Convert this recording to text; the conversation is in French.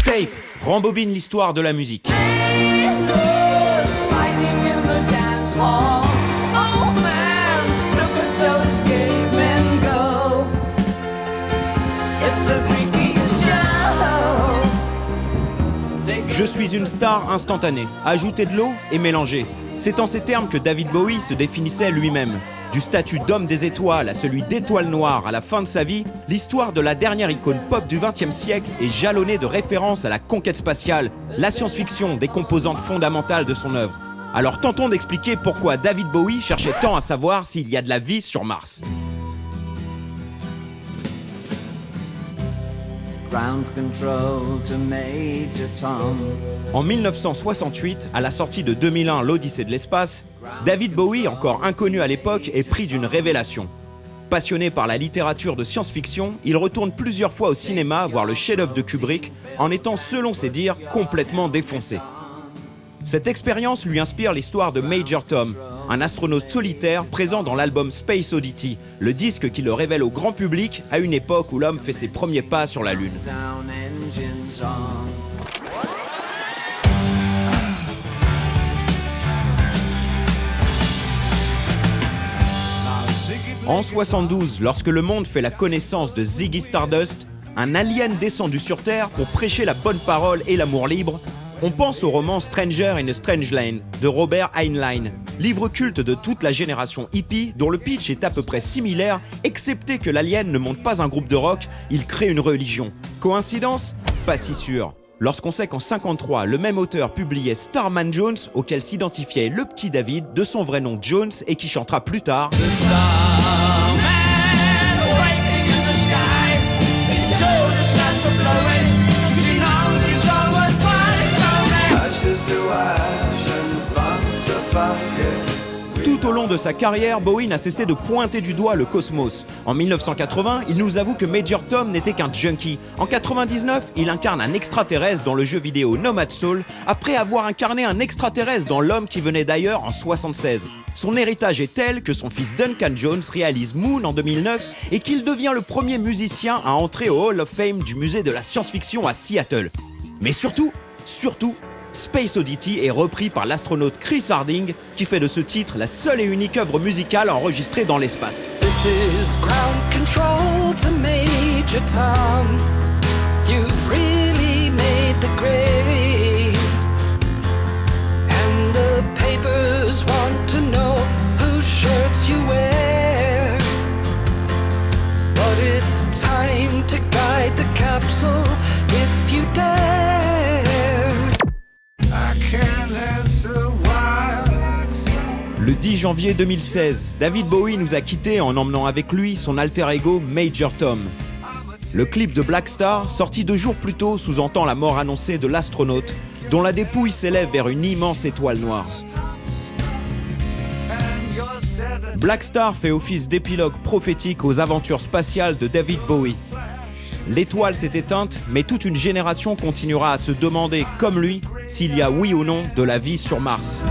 Tape rembobine l'histoire de la musique. Je suis une star instantanée, ajouter de l'eau et mélanger. C'est en ces termes que David Bowie se définissait lui-même. Du statut d'homme des étoiles à celui d'étoile noire à la fin de sa vie, l'histoire de la dernière icône pop du XXe siècle est jalonnée de références à la conquête spatiale, la science-fiction, des composantes fondamentales de son œuvre. Alors tentons d'expliquer pourquoi David Bowie cherchait tant à savoir s'il y a de la vie sur Mars. Ground control to Major Tom. En 1968, à la sortie de 2001, l'Odyssée de l'espace, David Bowie, encore inconnu à l'époque, est pris d'une révélation. Passionné par la littérature de science-fiction, il retourne plusieurs fois au cinéma voir le chef-d'œuvre de Kubrick, en étant, selon ses dires, complètement défoncé. Cette expérience lui inspire l'histoire de Major Tom, un astronaute solitaire présent dans l'album Space Oddity, le disque qui le révèle au grand public à une époque où l'homme fait ses premiers pas sur la Lune. En 72, lorsque le monde fait la connaissance de Ziggy Stardust, un alien descendu sur Terre pour prêcher la bonne parole et l'amour libre, on pense au roman Stranger in a Strange Land de Robert Heinlein, livre culte de toute la génération hippie dont le pitch est à peu près similaire, excepté que l'alien ne monte pas un groupe de rock, il crée une religion. Coïncidence ? Pas si sûr. Lorsqu'on sait qu'en 1953, le même auteur publiait Starman Jones, auquel s'identifiait le petit David, de son vrai nom Jones, et qui chantera plus tard Tout au long de sa carrière, Bowie n'a cessé de pointer du doigt le cosmos. En 1980, il nous avoue que Major Tom n'était qu'un junkie. En 1999, il incarne un extraterrestre dans le jeu vidéo Nomad Soul, après avoir incarné un extraterrestre dans L'homme qui venait d'ailleurs en 1976. Son héritage est tel que son fils Duncan Jones réalise Moon en 2009 et qu'il devient le premier musicien à entrer au Hall of Fame du musée de la science-fiction à Seattle. Mais surtout, Space Oddity est repris par l'astronaute Chris Harding, qui fait de ce titre la seule et unique œuvre musicale enregistrée dans l'espace. This is ground control to Major Tom. You've really made the grade. And the papers want to know whose shirts you wear. But it's time to guide the capsule if you dare. Le 10 janvier 2016, David Bowie nous a quittés en emmenant avec lui son alter ego Major Tom. Le clip de Black Star, sorti 2 jours plus tôt, sous-entend la mort annoncée de l'astronaute, dont la dépouille s'élève vers une immense étoile noire. Black Star fait office d'épilogue prophétique aux aventures spatiales de David Bowie. L'étoile s'est éteinte, mais toute une génération continuera à se demander, comme lui, s'il y a oui ou non de la vie sur Mars.